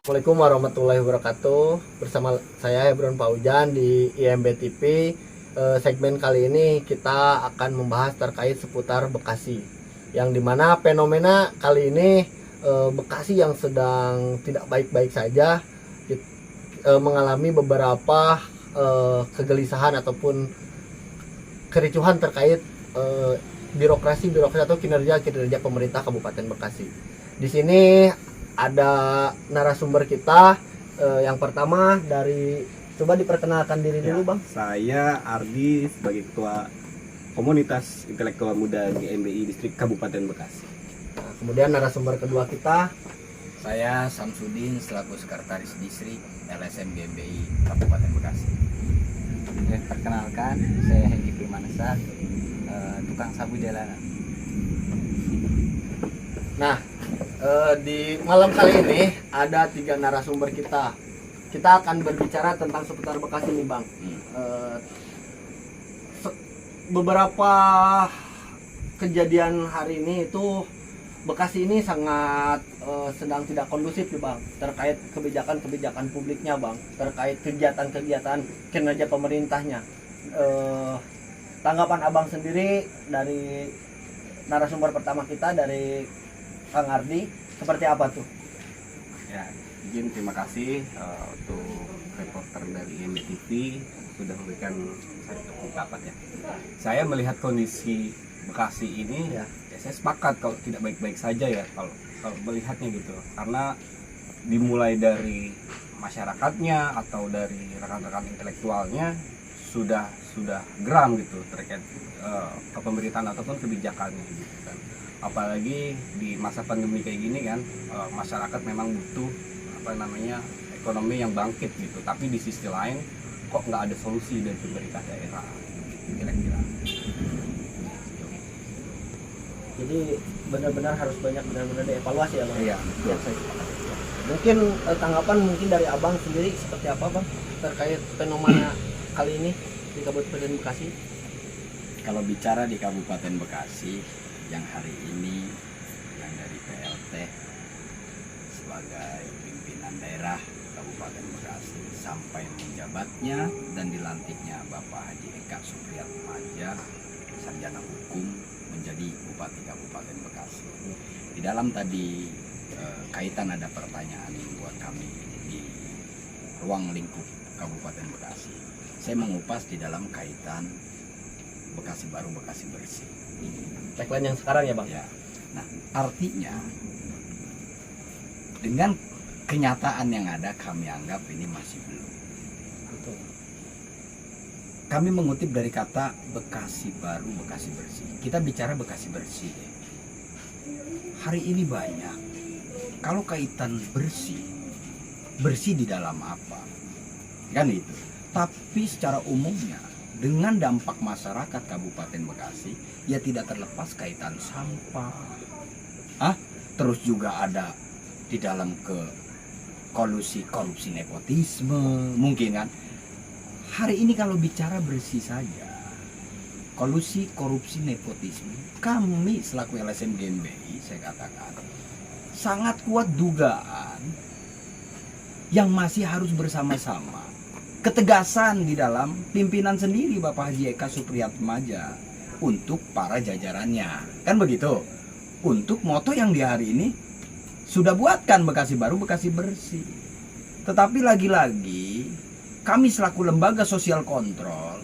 Assalamualaikum warahmatullahi wabarakatuh. Bersama saya Hebron Paujan di IMB TV. Segmen kali ini kita akan membahas terkait seputar Bekasi. Yang dimana fenomena kali ini Bekasi yang sedang tidak baik-baik saja mengalami beberapa kegelisahan ataupun kericuhan terkait birokrasi atau kinerja pemerintah Kabupaten Bekasi. Di sini ada narasumber kita. Yang pertama dari, coba diperkenalkan diri dulu Bang. Saya Ardi sebagai Ketua Komunitas Intelektual Muda di MBI Distrik Kabupaten Bekasi. Nah, kemudian narasumber kedua kita, saya Samsudin selaku Sekretaris Distrik LSM GMBI Kabupaten Bekasi. Perkenalkan, saya Hengki Primanasa, tukang sabu jalanan. nah di malam kali ini ada 3 narasumber kita. Kita akan berbicara tentang seputar Bekasi nih Bang. Beberapa kejadian hari ini itu Bekasi ini sangat sedang tidak kondusif nih Bang, terkait kebijakan publiknya Bang, terkait kegiatan kinerja pemerintahnya. Tanggapan Abang sendiri dari narasumber pertama kita, dari Kang Ardi, seperti apa tuh? Ya, izin terima kasih untuk reporter dari IMB TV sudah memberikan ungkapan ya. Saya melihat kondisi Bekasi ini ya saya sepakat kalau tidak baik-baik saja ya kalau melihatnya gitu. Karena dimulai dari masyarakatnya atau dari rekan-rekan intelektualnya sudah geram gitu terkait kepemerintahan ataupun kebijakannya gitu kan. Apalagi di masa pandemi kayak gini kan, masyarakat memang butuh ekonomi yang bangkit gitu, tapi di sisi lain kok nggak ada solusi dari pemerintah daerah kira-kira. Jadi benar-benar harus benar-benar dievaluasi ya Bang. Iya. Mungkin tanggapan dari Abang sendiri seperti apa Bang terkait fenomena kali ini di Kabupaten Bekasi? Kalau bicara di Kabupaten Bekasi, yang hari ini yang dari PLT sebagai pimpinan daerah Kabupaten Bekasi sampai menjabatnya dan dilantiknya Bapak Haji Eka Supriyatmaja, sarjana hukum, menjadi Bupati Kabupaten Bekasi. Di dalam tadi kaitan ada pertanyaan buat kami di ruang lingkup Kabupaten Bekasi. Saya mengupas di dalam kaitan Bekasi Baru, Bekasi Bersih. Tagline yang sekarang ya Bang? Ya. Nah, artinya dengan kenyataan yang ada kami anggap ini masih belum. Betul. Kami mengutip dari kata Bekasi Baru, Bekasi Bersih. Kita bicara Bekasi Bersih. Hari ini banyak. Kalau kaitan bersih di dalam apa? Kan itu. Tapi secara umumnya dengan dampak masyarakat Kabupaten Bekasi, ya tidak terlepas kaitan sampah. Terus juga ada di dalam kolusi korupsi nepotisme, mungkin kan. Hari ini kalau bicara bersih saja, kolusi korupsi nepotisme, kami selaku LSM GMBI saya katakan sangat kuat dugaan yang masih harus bersama-sama. Ketegasan di dalam pimpinan sendiri Bapak Haji Eka Supriyatmaja untuk para jajarannya, kan begitu. Untuk moto yang di hari ini sudah buatkan Bekasi Baru, Bekasi Bersih. Tetapi lagi-lagi kami selaku lembaga sosial kontrol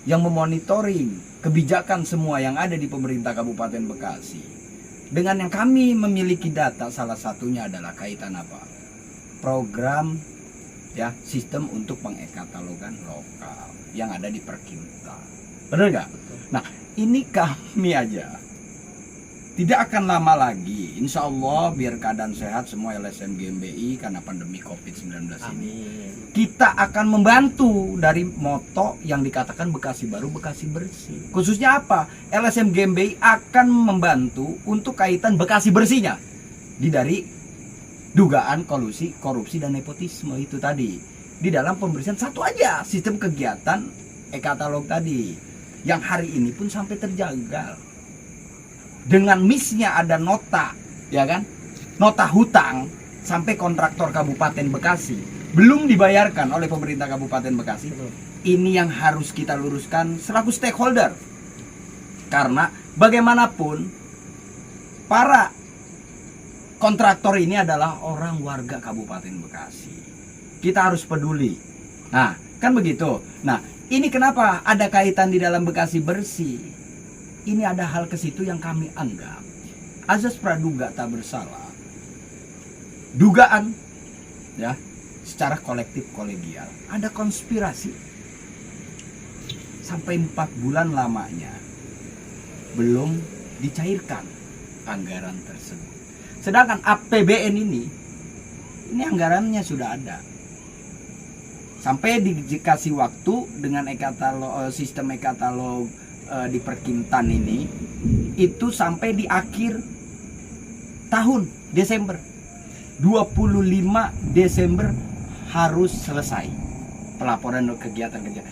yang memonitoring kebijakan semua yang ada di pemerintah Kabupaten Bekasi, dengan yang kami memiliki data, salah satunya adalah kaitan apa? Program ya, sistem untuk pengekatalogan lokal yang ada di Perkimta. Benar nggak? Nah, ini kami aja tidak akan lama lagi, insya Allah biar keadaan sehat semua LSM GMBI karena pandemi COVID-19 ini, kita akan membantu dari moto yang dikatakan Bekasi Baru, Bekasi Bersih. Khususnya apa? LSM GMBI akan membantu untuk kaitan Bekasi Bersihnya dari dugaan kolusi, korupsi, dan nepotisme itu tadi. Di dalam pembersihan satu aja sistem kegiatan e-katalog tadi, yang hari ini pun sampai terjagal. Dengan missnya ada nota, ya kan? Nota hutang sampai kontraktor Kabupaten Bekasi belum dibayarkan oleh pemerintah Kabupaten Bekasi. Ini yang harus kita luruskan selaku stakeholder. Karena bagaimanapun para kontraktor ini adalah orang warga Kabupaten Bekasi. Kita harus peduli. Nah, kan begitu. Nah, ini kenapa ada kaitan di dalam Bekasi Bersih? Ini ada hal ke situ yang kami anggap azas praduga tak bersalah. Dugaan ya, secara kolektif kolegial ada konspirasi. Sampai 4 bulan lamanya belum dicairkan anggaran tersebut. Sedangkan APBN ini anggarannya sudah ada. Sampai dikasih waktu dengan sistem e-katalog di Perkintan ini itu sampai di akhir tahun Desember. 25 Desember harus selesai pelaporan kegiatan kerja.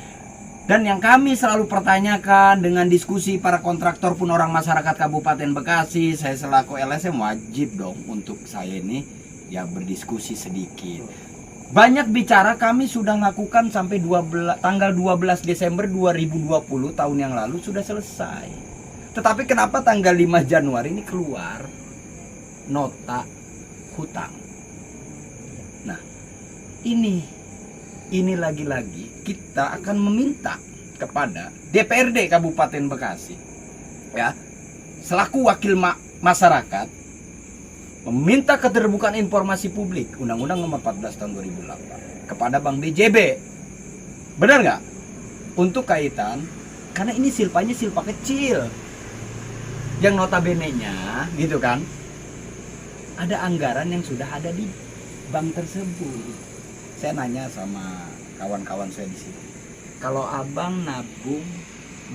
Dan yang kami selalu pertanyakan dengan diskusi para kontraktor pun orang masyarakat Kabupaten Bekasi, saya selaku LSM wajib dong untuk saya ini ya berdiskusi sedikit. Banyak bicara kami sudah lakukan sampai tanggal 12 Desember 2020 tahun yang lalu sudah selesai. Tetapi kenapa tanggal 5 Januari ini keluar nota hutang? Nah, ini lagi-lagi kita akan meminta kepada DPRD Kabupaten Bekasi ya, selaku wakil masyarakat meminta keterbukaan informasi publik Undang-Undang Nomor 14 Tahun 2008 kepada Bank BJB. Benar nggak? Untuk kaitan, karena ini silpanya silpa kecil yang notabene-nya gitu kan, ada anggaran yang sudah ada di bank tersebut. Saya nanya sama kawan-kawan saya di sini, kalau abang nabung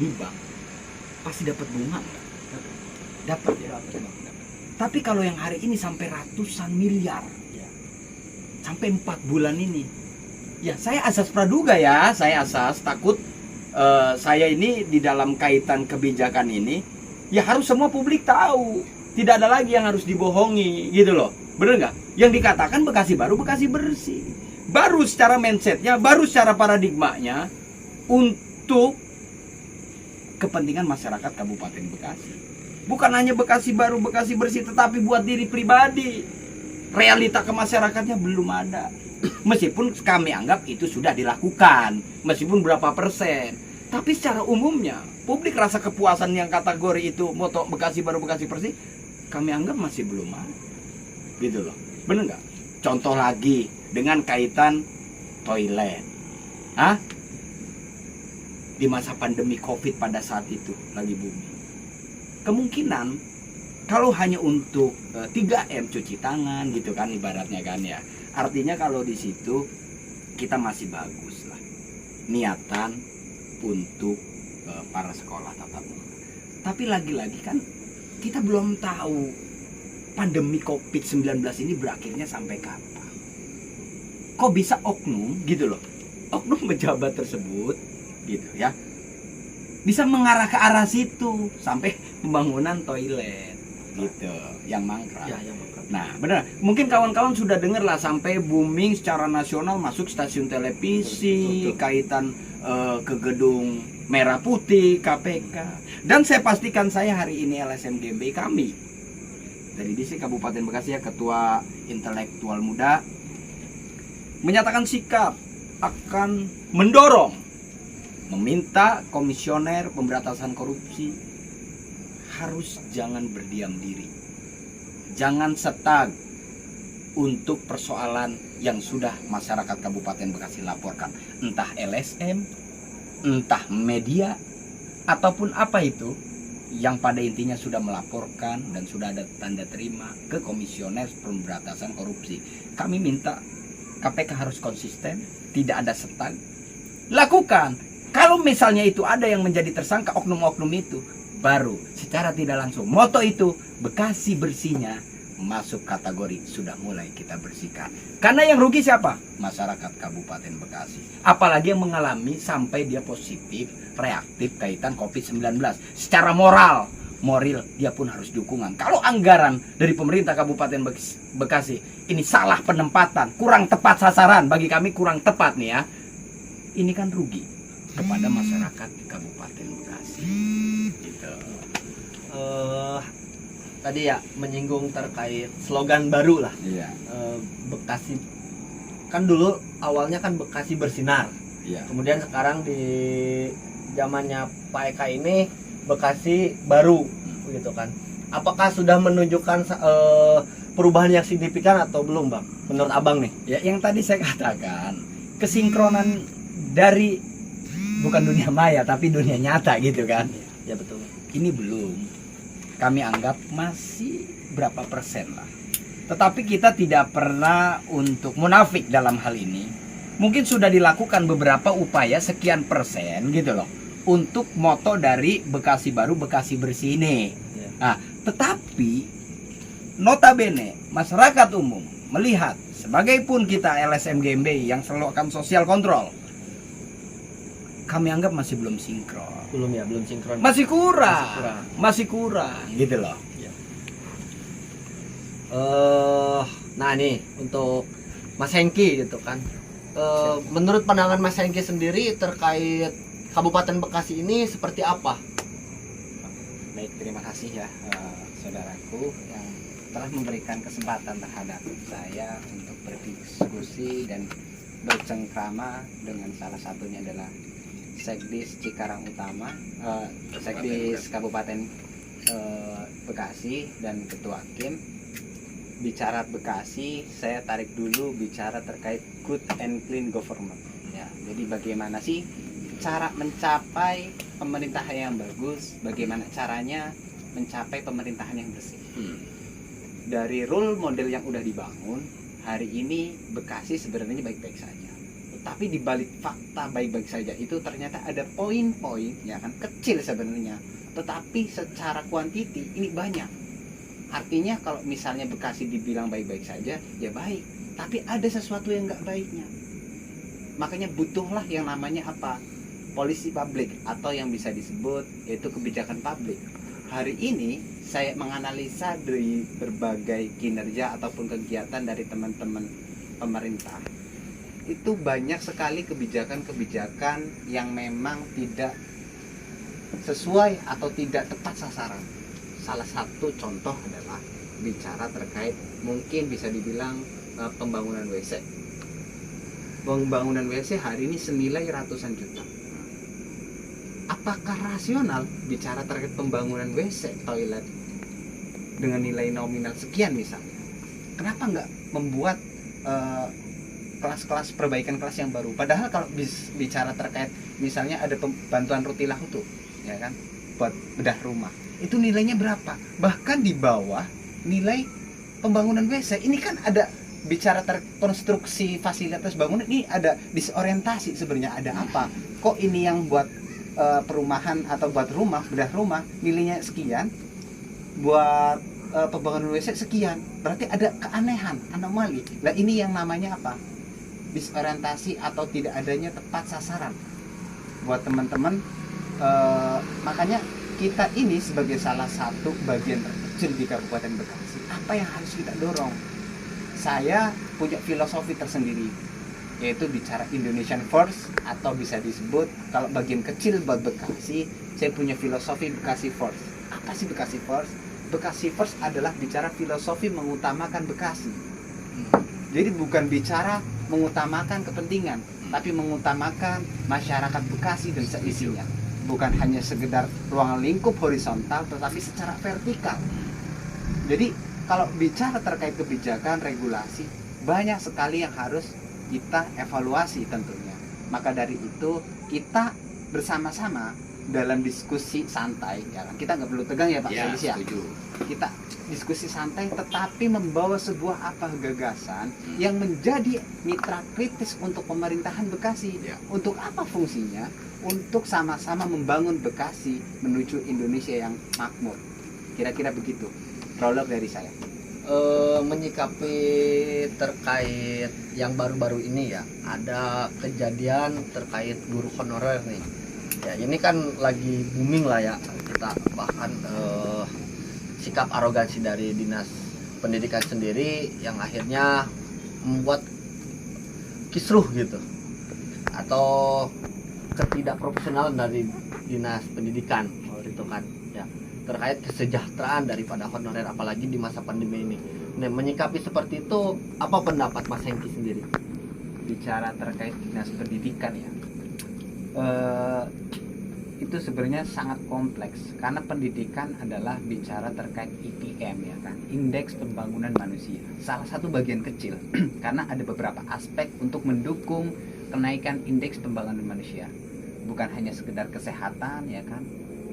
di bank pasti dapat bunga nggak? Dapat ya. Tapi kalau yang hari ini sampai ratusan miliar, sampai 4 bulan ini, ya saya asas praduga ya, saya asas takut saya ini di dalam kaitan kebijakan ini, ya harus semua publik tahu, tidak ada lagi yang harus dibohongi, gitu loh, bener nggak? Yang dikatakan Bekasi baru, Bekasi bersih, baru secara mindsetnya, baru secara paradigmanya untuk kepentingan masyarakat Kabupaten Bekasi. Bukan hanya Bekasi baru, Bekasi bersih, tetapi buat diri pribadi. Realita ke masyarakatnya belum ada. Meskipun kami anggap itu sudah dilakukan, meskipun berapa persen. Tapi secara umumnya, publik rasa kepuasan yang kategori itu moto Bekasi baru, Bekasi bersih, kami anggap masih belum ada. Gitu loh, bener nggak? Contoh lagi dengan kaitan toilet. Di masa pandemi COVID pada saat itu lagi booming. Kemungkinan kalau hanya untuk 3M cuci tangan gitu kan ibaratnya kan ya. Artinya kalau di situ kita masih bagus lah niatan untuk para sekolah tatap muka. Tapi lagi-lagi kan kita belum tahu pandemi COVID-19 ini berakhirnya sampai kapan. Kok bisa oknum gitu loh. Oknum pejabat tersebut gitu ya. Bisa mengarah ke arah situ sampai pembangunan toilet gitu yang mangkrak. Ya, yang mangkrak. Nah, benar. Mungkin kawan-kawan sudah dengar lah sampai booming secara nasional masuk stasiun televisi, betul. Kaitan ke gedung Merah Putih KPK. Dan saya pastikan saya hari ini LSM GB kami dari DC Kabupaten Bekasi ya, Ketua Intelektual Muda menyatakan sikap akan mendorong meminta komisioner pemberantasan korupsi harus jangan berdiam diri, jangan stuck untuk persoalan yang sudah masyarakat Kabupaten Bekasi laporkan, entah LSM, entah media, ataupun apa itu yang pada intinya sudah melaporkan dan sudah ada tanda terima ke komisioner pemberantasan korupsi. Kami minta KPK harus konsisten, tidak ada stuck, lakukan. Kalau misalnya itu ada yang menjadi tersangka oknum-oknum itu, baru secara tidak langsung moto itu Bekasi bersihnya masuk kategori sudah mulai kita bersihkan. Karena yang rugi siapa? Masyarakat Kabupaten Bekasi. Apalagi yang mengalami sampai dia positif, reaktif kaitan COVID-19. Secara moral moral dia pun harus dukungan. Kalau anggaran dari pemerintah Kabupaten Bekasi ini salah penempatan, kurang tepat sasaran, bagi kami kurang tepat nih ya, ini kan rugi kepada masyarakat di Kabupaten Bekasi. Gitu. Tadi ya menyinggung terkait slogan baru lah. Iya. Bekasi kan dulu awalnya kan Bekasi bersinar. Iya. Kemudian sekarang di zamannya Pak Eka ini Bekasi baru gitu kan. Apakah sudah menunjukkan perubahan yang signifikan atau belum, Bang? Menurut Abang nih. Ya, yang tadi saya katakan, kesinkronan dari bukan dunia maya tapi dunia nyata gitu kan. Ya betul. Ini belum. Kami anggap masih berapa persen lah. Tetapi kita tidak pernah untuk munafik dalam hal ini. Mungkin sudah dilakukan beberapa upaya sekian persen gitu loh, untuk moto dari Bekasi Baru Bekasi Bersih ini. Nah, tetapi notabene masyarakat umum melihat, sebagai pun kita LSM GMB yang selalu akan sosial kontrol, kami anggap masih belum sinkron. Belum ya, belum sinkron. Masih kurang gitu loh. Nah nih untuk Mas Hengki gitu kan. Menurut pandangan Mas Hengki sendiri terkait Kabupaten Bekasi ini seperti apa? Baik, terima kasih ya saudaraku yang telah memberikan kesempatan terhadap saya untuk berdiskusi dan bercengkrama dengan salah satunya adalah Sekdis Cikarang Utama, Sekdis Kabupaten Bekasi dan Ketua KIM. Bicara Bekasi, saya tarik dulu bicara terkait good and clean government. Ya, jadi bagaimana sih cara mencapai pemerintahan yang bagus? Bagaimana caranya mencapai pemerintahan yang bersih? Dari role model yang udah dibangun, hari ini Bekasi sebenarnya baik-baik saja. Tapi di balik fakta baik-baik saja itu ternyata ada poin-poin ya kan kecil sebenarnya, tetapi secara kuantiti ini banyak. Artinya kalau misalnya Bekasi dibilang baik-baik saja, ya baik. Tapi ada sesuatu yang nggak baiknya. Makanya butuhlah yang namanya apa? Polisi publik atau yang bisa disebut yaitu kebijakan publik. Hari ini saya menganalisa dari berbagai kinerja ataupun kegiatan dari teman-teman pemerintah. Itu banyak sekali kebijakan-kebijakan yang memang tidak sesuai atau tidak tepat sasaran. Salah satu contoh adalah bicara terkait mungkin bisa dibilang pembangunan WC. Pembangunan WC hari ini senilai ratusan juta. Apakah rasional bicara terkait pembangunan WC toilet dengan nilai nominal sekian misalnya? Kenapa nggak membuat kelas-kelas perbaikan kelas yang baru? Padahal kalau bicara terkait misalnya ada bantuan Rutilah Hutu, ya kan, buat bedah rumah. Itu nilainya berapa? Bahkan di bawah nilai pembangunan WC. Ini kan ada bicara konstruksi fasilitas bangunan, ini ada disorientasi sebenarnya. Ada apa? Kok ini yang buat perumahan atau buat rumah, bedah rumah nilainya sekian, buat pembangunan WC sekian. Berarti ada keanehan, anomali. Nah ini yang namanya apa? Disorientasi atau tidak adanya tepat sasaran. Buat teman-teman, makanya kita ini sebagai salah satu bagian terkecil di Kabupaten Bekasi, apa yang harus kita dorong? Saya punya filosofi tersendiri, yaitu bicara Indonesian First, atau bisa disebut kalau bagian kecil buat Bekasi, saya punya filosofi Bekasi First. Apa sih Bekasi First? Bekasi First adalah bicara filosofi mengutamakan Bekasi. Jadi bukan bicara mengutamakan kepentingan, tapi mengutamakan masyarakat Bekasi dan seisinya. Bukan hanya sekedar ruang lingkup horizontal, tetapi secara vertikal. Jadi kalau bicara terkait kebijakan, regulasi, banyak sekali yang harus kita evaluasi tentunya. Maka dari itu kita bersama-sama dalam diskusi santai, ya kan? Kita nggak perlu tegang ya Pak Sekdis ya. Kita diskusi santai, tetapi membawa sebuah gagasan yang menjadi mitra kritis untuk pemerintahan Bekasi. Untuk apa fungsinya? Untuk sama-sama membangun Bekasi menuju Indonesia yang makmur. Kira-kira begitu. Prolog dari saya. Menyikapi terkait yang baru-baru ini ya, ada kejadian terkait guru honorer nih. Ya ini kan lagi booming lah ya, kita bahkan sikap arogansi dari dinas pendidikan sendiri yang akhirnya membuat kisruh gitu, atau ketidakprofesionalan dari dinas pendidikan itu kan ya, terkait kesejahteraan daripada honorer apalagi di masa pandemi ini. Nah, menyikapi seperti itu apa pendapat Mas Hengki sendiri? Bicara terkait dinas pendidikan ya, itu sebenarnya sangat kompleks karena pendidikan adalah bicara terkait IPM ya kan, Indeks Pembangunan Manusia, salah satu bagian kecil karena ada beberapa aspek untuk mendukung kenaikan indeks pembangunan manusia, bukan hanya sekedar kesehatan ya kan,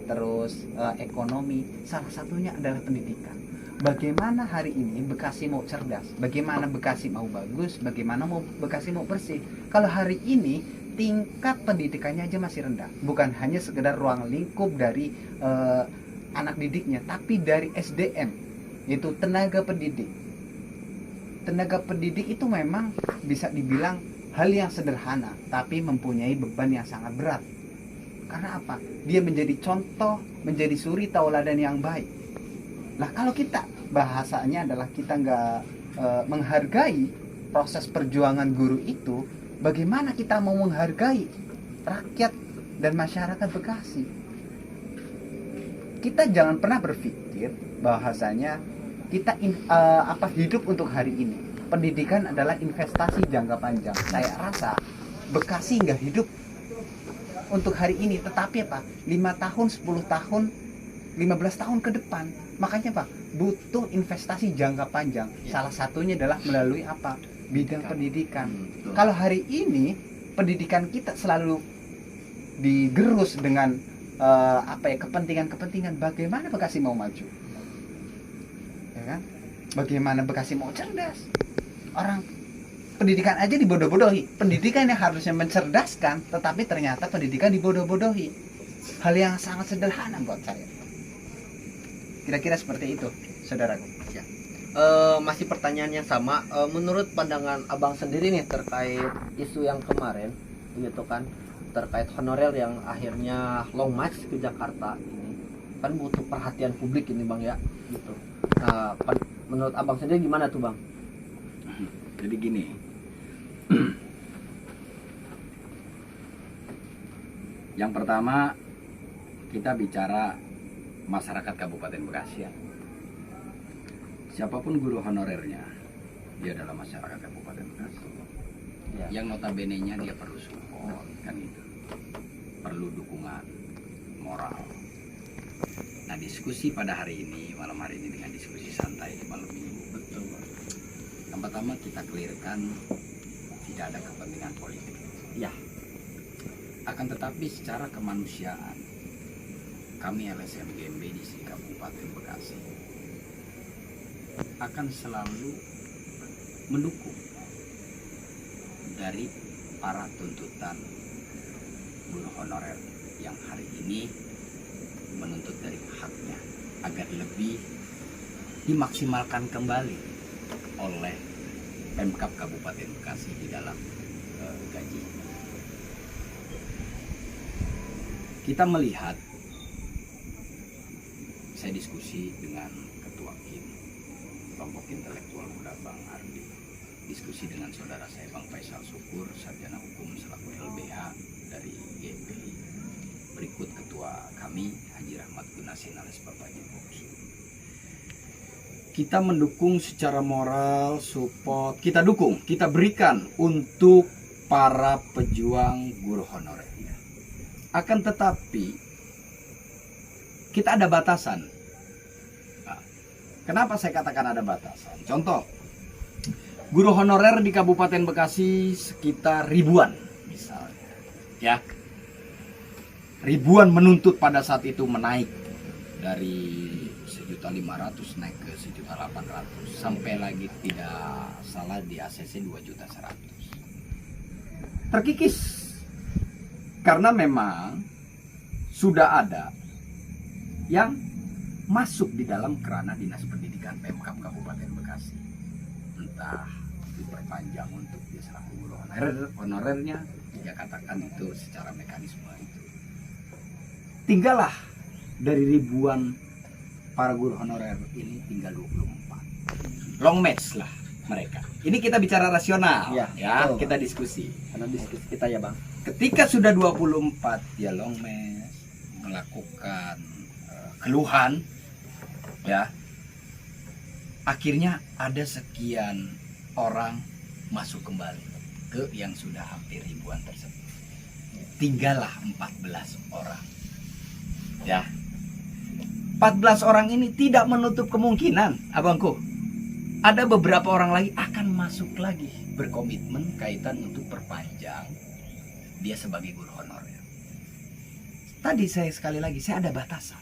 terus ekonomi, salah satunya adalah pendidikan. Bagaimana hari ini Bekasi mau cerdas, bagaimana Bekasi mau bagus, bagaimana mau Bekasi mau bersih. Kalau hari ini tingkat pendidikannya aja masih rendah, bukan hanya sekedar ruang lingkup dari anak didiknya, tapi dari SDM, yaitu tenaga pendidik. Tenaga pendidik itu memang bisa dibilang hal yang sederhana, tapi mempunyai beban yang sangat berat. Karena apa? Dia menjadi contoh, menjadi suri tauladan yang baik. Lah kalau kita bahasanya adalah kita nggak menghargai proses perjuangan guru itu, bagaimana kita mau menghargai rakyat dan masyarakat Bekasi? Kita jangan pernah berpikir bahwasanya kita hidup untuk hari ini. Pendidikan adalah investasi jangka panjang. Saya rasa Bekasi nggak hidup untuk hari ini, tetapi apa? 5 tahun, 10 tahun, 15 tahun ke depan. Makanya Pak, butuh investasi jangka panjang. Salah satunya adalah melalui apa? Bidang pendidikan. Kalau hari ini pendidikan kita selalu digerus dengan kepentingan-kepentingan, bagaimana Bekasi mau maju? Ya kan? Bagaimana Bekasi mau cerdas? Orang pendidikan aja dibodoh-bodohi. Pendidikan yang harusnya mencerdaskan, tetapi ternyata pendidikan dibodoh-bodohi. Hal yang sangat sederhana buat saya. Kira-kira seperti itu, saudaraku. Ya. Masih pertanyaan yang sama. Menurut pandangan abang sendiri nih terkait isu yang kemarin, gitu kan, terkait honorer yang akhirnya long march ke Jakarta ini, kan butuh perhatian publik ini bang ya, gitu. Nah, menurut abang sendiri gimana tuh bang? Jadi gini, yang pertama kita bicara masyarakat Kabupaten Bekasi ya. Siapapun guru honorernya, dia adalah masyarakat Kabupaten Bekasi. Ya. Yang notabene-nya dia perlu support, kan itu. Perlu dukungan moral. Nah, diskusi pada hari ini, malam hari ini dengan diskusi santai malam minggu. Betul. Yang pertama kita clearkan tidak ada kepentingan politik. Ya. Akan tetapi secara kemanusiaan, kami LSM GMB di Kabupaten Bekasi akan selalu mendukung dari para tuntutan guru honorer yang hari ini menuntut dari haknya agar lebih dimaksimalkan kembali oleh Pemkab Kabupaten Bekasi di dalam gaji. Kita melihat, saya diskusi dengan Ketua KIM, kelompok intelektual muda Bang Ardi, diskusi dengan saudara saya Bang Faisal Syukur, sarjana hukum selaku LBH dari GMPI, berikut Ketua kami Haji Rahmat Gunasin alias Bapak Haji Boksu. Kita mendukung secara moral, support, kita dukung, kita berikan untuk para pejuang guru honorernya. Akan tetapi kita ada batasan. Nah, kenapa saya katakan ada batasan? Contoh, guru honorer di Kabupaten Bekasi sekitar ribuan misalnya. Ya. Ribuan menuntut pada saat itu menaik dari 1.500.000 naik ke 1.800.000 sampai lagi tidak salah di ACC 2.100.000. Terkikis karena memang sudah ada yang masuk di dalam kerana Dinas Pendidikan Pemkab Kabupaten Bekasi, entah diperpanjang untuk dia selaku guru honorernya, dia katakan itu secara mekanisme itu. tinggallah dari ribuan para guru honorer ini tinggal 24. Long match lah mereka. Ini kita bicara rasional Iya, ya, betul, kita diskusi. Karena diskusi kita ya Bang. Ketika sudah 24 ya long match melakukan keluhan ya. Akhirnya ada sekian orang masuk kembali ke yang sudah hampir ribuan tersebut. Tinggallah 14 orang. Ya. 14 orang ini tidak menutup kemungkinan, abangku. Ada beberapa orang lagi akan masuk lagi berkomitmen kaitan untuk perpanjang dia sebagai guru honorer. Tadi saya sekali lagi saya ada batasan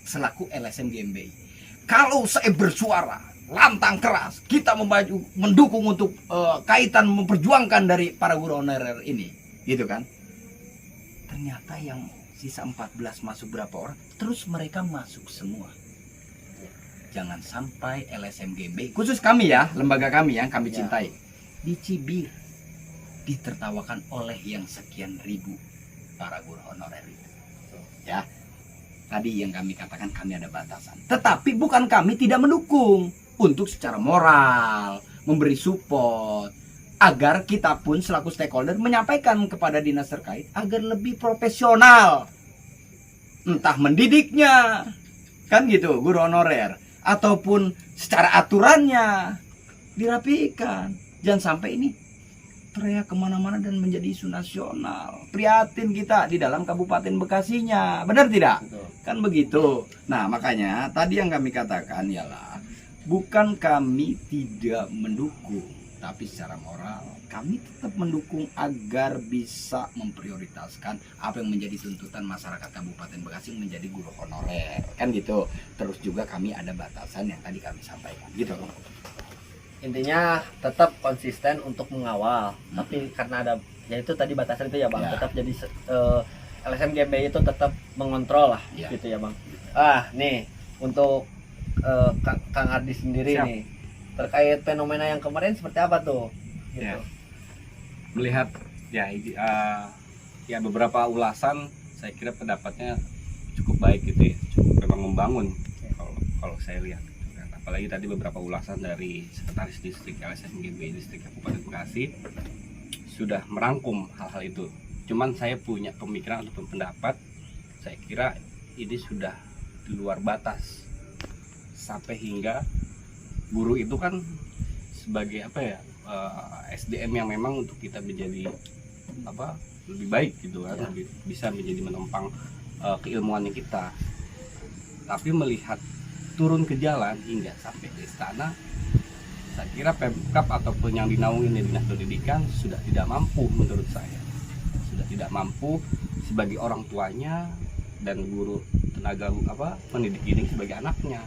selaku LSM GMBI. Kalau saya bersuara lantang keras, kita mendukung untuk kaitan memperjuangkan dari para guru honorer ini, gitu kan? Ternyata yang sisa 14 masuk berapa orang, terus mereka masuk semua. Jangan sampai LSM GMBI, khusus kami ya, lembaga kami yang kami cintai, dicibir, ditertawakan oleh yang sekian ribu para guru honorer itu. Ya. Tadi yang kami katakan kami ada batasan. Tetapi bukan kami tidak mendukung untuk secara moral, memberi support agar kita pun selaku stakeholder menyampaikan kepada dinas terkait agar lebih profesional. Entah mendidiknya, kan gitu, guru honorer, ataupun secara aturannya dirapikan. Jangan sampai ini teriak kemana-mana dan menjadi isu nasional. Prihatin kita di dalam Kabupaten Bekasinya, benar tidak? Betul. Kan begitu. Nah makanya tadi yang kami katakan ialah bukan kami tidak mendukung, tapi secara moral kami tetap mendukung agar bisa memprioritaskan apa yang menjadi tuntutan masyarakat Kabupaten Bekasi menjadi guru honorer, kan gitu. Terus juga kami ada batasan yang tadi kami sampaikan, gitu. Intinya tetap konsisten untuk mengawal, tapi karena ada ya itu tadi batasan itu ya Bang, Ya. tetap jadi LSM GMBI itu tetap mengontrol lah, Ya. gitu ya Bang. Nih untuk Kang Ardi sendiri Siap. nih terkait fenomena yang kemarin seperti apa tuh? Gitu. Ya. Melihat ya beberapa ulasan, saya kira pendapatnya cukup baik gitu ya, cukup memang membangun kalau saya lihat. Apalagi tadi beberapa ulasan dari Sekretaris Distrik LSM GMBI Distrik Kabupaten Bekasi sudah merangkum hal-hal itu. Cuman saya punya pemikiran atau pendapat, saya kira ini sudah di luar batas. Sampai hingga guru itu kan sebagai SDM yang memang untuk kita menjadi lebih baik gitu kan, lebih bisa menjadi menopang keilmuannya kita. Tapi melihat turun ke jalan hingga sampai ke istana, saya kira Pemkab ataupun yang dinaungi Dinas Pendidikan sudah tidak mampu, menurut saya sudah tidak mampu sebagai orang tuanya dan guru tenaga pendidik ini sebagai anaknya.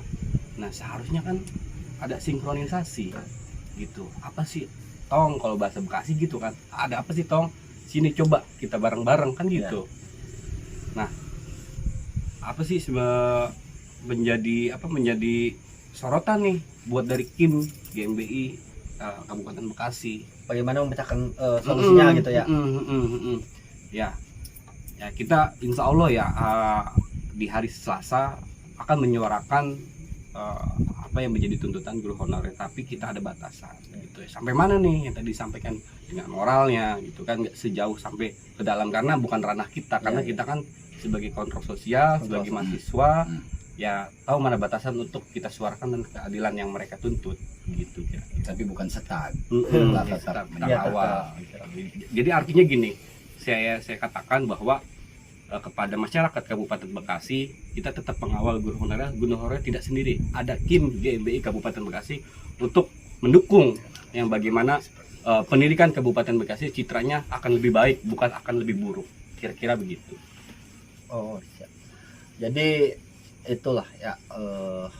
Nah seharusnya kan ada sinkronisasi gitu. Apa sih Tong, kalau bahasa Bekasi gitu kan, ada apa sih Tong, sini coba kita bareng-bareng kan gitu. Nah apa sih menjadi sorotan nih buat dari Kim GMBI Kabupaten Bekasi, Bagaimana memecahkan solusinya gitu ya? Ya kita insya Allah ya di hari Selasa akan menyuarakan apa yang menjadi tuntutan guru honorer, tapi kita ada batasan gitu ya. Sampai mana nih yang tadi disampaikan dengan moralnya gitu kan, nggak sejauh sampai ke dalam, karena bukan ranah kita, karena kita kan sebagai kontrol sosial, sebagai mahasiswa ya tahu mana batasan untuk kita suarakan dan keadilan yang mereka tuntut gitu ya. Tapi bukan setag. Tetap awal. Jadi artinya gini, saya katakan bahwa kepada masyarakat Kabupaten Bekasi, kita tetap mengawal guru honorer tidak sendiri. Ada Kim GMBI Kabupaten Bekasi untuk mendukung yang bagaimana pendidikan Kabupaten Bekasi citranya akan lebih baik, bukan akan lebih buruk. Kira-kira begitu. Oh siap. Jadi itulah ya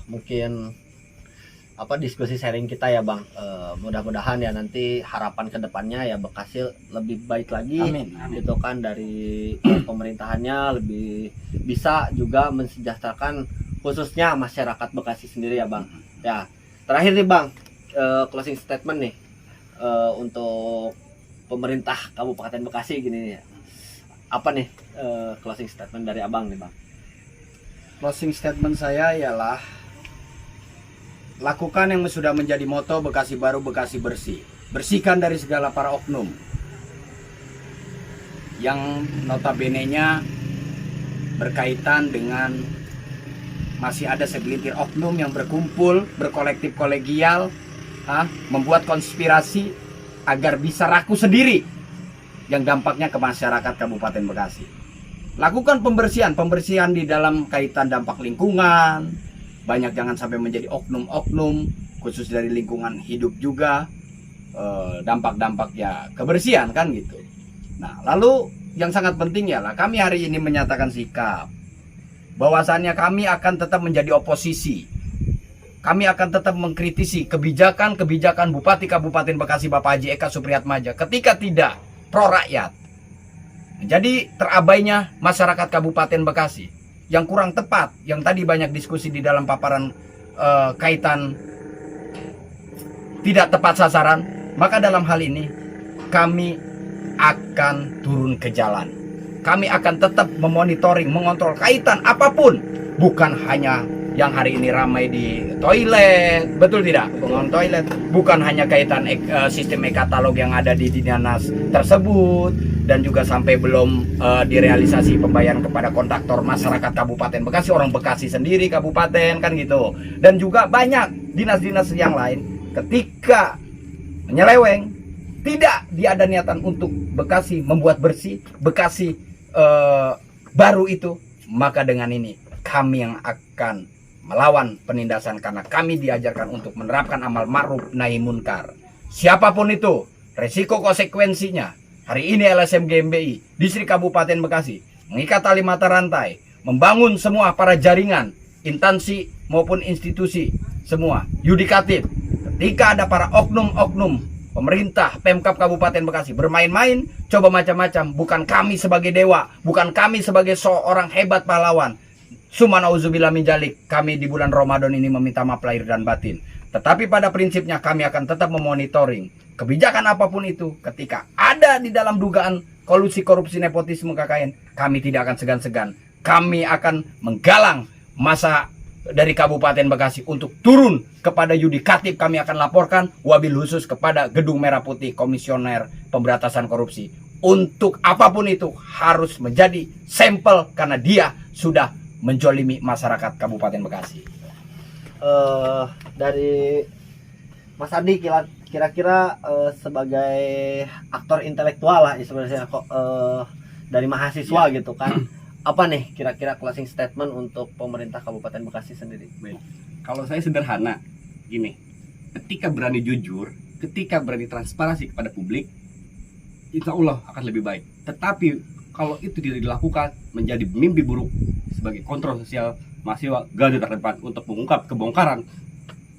mungkin diskusi sharing kita ya Bang. Mudah-mudahan ya nanti harapan kedepannya ya Bekasi lebih baik lagi. Amin. Gitu kan, dari pemerintahannya lebih bisa juga mensejahterakan khususnya masyarakat Bekasi sendiri ya Bang. Ya terakhir nih Bang, closing statement nih untuk pemerintah Kabupaten Bekasi gini ya. Apa nih closing statement dari abang nih bang? Closing statement saya ialah lakukan yang sudah menjadi moto Bekasi Baru, Bekasi Bersih. Bersihkan dari segala para oknum yang notabene-nya berkaitan dengan masih ada segelintir oknum yang berkumpul, berkolektif kolegial, membuat konspirasi agar bisa raku sendiri yang dampaknya ke masyarakat Kabupaten Bekasi. Lakukan pembersihan di dalam kaitan dampak lingkungan. Banyak jangan sampai menjadi oknum-oknum, khusus dari lingkungan hidup juga. Dampak-dampak ya kebersihan kan gitu. Nah, lalu yang sangat penting ialah kami hari ini menyatakan sikap bahwasannya kami akan tetap menjadi oposisi. Kami akan tetap mengkritisi kebijakan-kebijakan Bupati Kabupaten Bekasi Bapak Haji Eka Supriyatmaja ketika tidak pro rakyat. Jadi terabainya masyarakat Kabupaten Bekasi yang kurang tepat, yang tadi banyak diskusi di dalam paparan kaitan tidak tepat sasaran, maka dalam hal ini kami akan turun ke jalan. Kami akan tetap memonitoring, mengontrol kaitan apapun, bukan hanya yang hari ini ramai di toilet, betul tidak? Pengon toilet, bukan hanya kaitan sistem e-katalog yang ada di dinas tersebut, dan juga sampai belum direalisasi pembayaran kepada kontraktor masyarakat Kabupaten Bekasi, orang Bekasi sendiri kabupaten kan gitu. Dan juga banyak dinas-dinas yang lain ketika menyeleweng, tidak ada niatan untuk Bekasi membuat bersih, Bekasi baru itu, maka dengan ini kami yang akan melawan penindasan karena kami diajarkan untuk menerapkan amal ma'ruf nahi munkar. Siapapun itu, resiko konsekuensinya. Hari ini LSM GMBI Distrik Kabupaten Bekasi mengikat tali mata rantai, membangun semua para jaringan, instansi maupun institusi, semua yudikatif. Ketika ada para oknum-oknum pemerintah Pemkab Kabupaten Bekasi bermain-main, coba macam-macam, bukan kami sebagai dewa, bukan kami sebagai seorang hebat pahlawan. Sumanauzubillah min dzalik, kami di bulan Ramadan ini meminta maaf lahir dan batin. Tetapi pada prinsipnya kami akan tetap memonitoring kebijakan apapun itu. Ketika ada di dalam dugaan kolusi korupsi nepotisme KKN, kami tidak akan segan-segan. Kami akan menggalang masa dari Kabupaten Bekasi untuk turun kepada yudikatif. Kami akan laporkan wabil khusus kepada Gedung Merah Putih Komisioner Pemberantasan Korupsi. Untuk apapun itu harus menjadi sampel karena dia sudah menjolimi masyarakat Kabupaten Bekasi. Dari Mas Adi kira-kira sebagai aktor intelektual lah sebenarnya dari mahasiswa gitu kan, apa nih kira-kira closing statement untuk pemerintah Kabupaten Bekasi sendiri? Baik. Kalau saya sederhana, gini, ketika berani jujur, ketika berani transparansi kepada publik, insya Allah akan lebih baik. Tetapi kalau itu tidak dilakukan, menjadi mimpi buruk sebagai kontrol sosial mahasiswa garda terdepan untuk mengungkap kebongkaran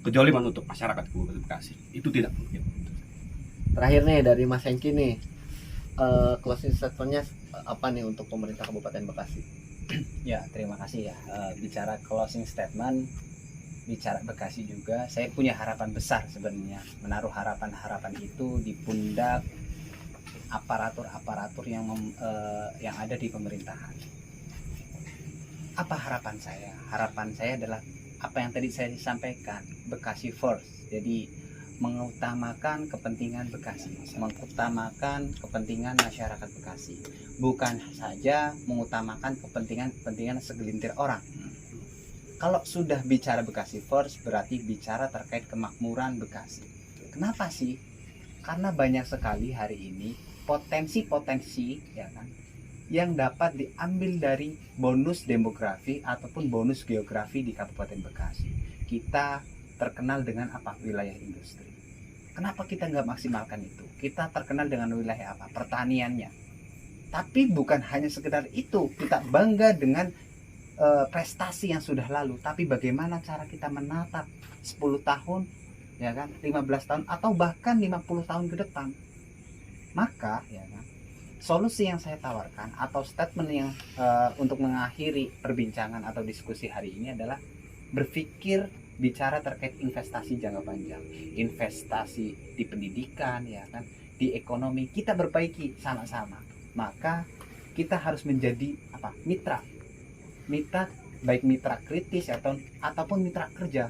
kejoliman untuk masyarakat Kabupaten Bekasi. Itu tidak mungkin. Terakhir nih dari Mas Hengki nih, closing statementnya apa nih untuk pemerintah Kabupaten Bekasi? Ya, terima kasih ya. Bicara closing statement, bicara Bekasi juga, saya punya harapan besar sebenarnya. Menaruh harapan-harapan itu di pundak aparatur-aparatur yang ada di pemerintahan. Apa harapan saya? Harapan saya adalah apa yang tadi saya sampaikan, Bekasi first. Jadi mengutamakan kepentingan Bekasi, mengutamakan kepentingan masyarakat Bekasi, bukan saja mengutamakan kepentingan segelintir orang. Kalau sudah bicara Bekasi first, berarti bicara terkait kemakmuran Bekasi. Kenapa sih? Karena banyak sekali hari ini potensi-potensi ya kan yang dapat diambil dari bonus demografi ataupun bonus geografi di Kabupaten Bekasi. Kita terkenal dengan apa? Wilayah industri. Kenapa kita nggak maksimalkan itu? Kita terkenal dengan wilayah apa? Pertaniannya. Tapi bukan hanya sekedar itu, kita bangga dengan prestasi yang sudah lalu, tapi bagaimana cara kita menatap 10 tahun, ya kan, 15 tahun atau bahkan 50 tahun ke depan. Maka ya kan, solusi yang saya tawarkan atau statement yang untuk mengakhiri perbincangan atau diskusi hari ini adalah berpikir bicara terkait investasi jangka panjang, investasi di pendidikan ya kan, di ekonomi kita perbaiki sama-sama. Maka kita harus menjadi apa? Mitra. Mitra, baik mitra kritis ataupun mitra kerja.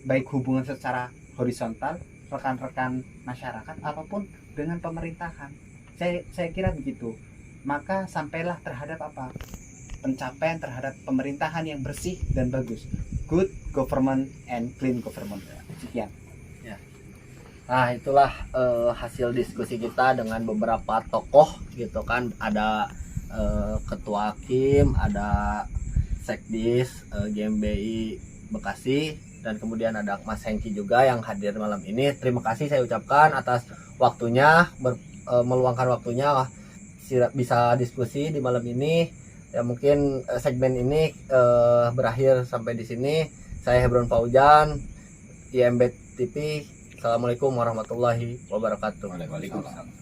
Baik hubungan secara horizontal, rekan-rekan masyarakat apapun dengan pemerintahan. Saya kira begitu. Maka sampailah terhadap apa? Pencapaian terhadap pemerintahan yang bersih dan bagus. Good government and clean government. Sekian. Nah, itulah hasil diskusi kita dengan beberapa tokoh gitu kan. Ada Ketua Kim, ada Sekdis GMBI Bekasi, dan kemudian ada Mas Hengki juga yang hadir malam ini. Terima kasih saya ucapkan atas waktunya, meluangkan waktunya bisa diskusi di malam ini. Ya mungkin segmen ini berakhir sampai di sini. Saya Hebron Paujan, IMB TV. Assalamualaikum warahmatullahi wabarakatuh. Waalaikumsalam.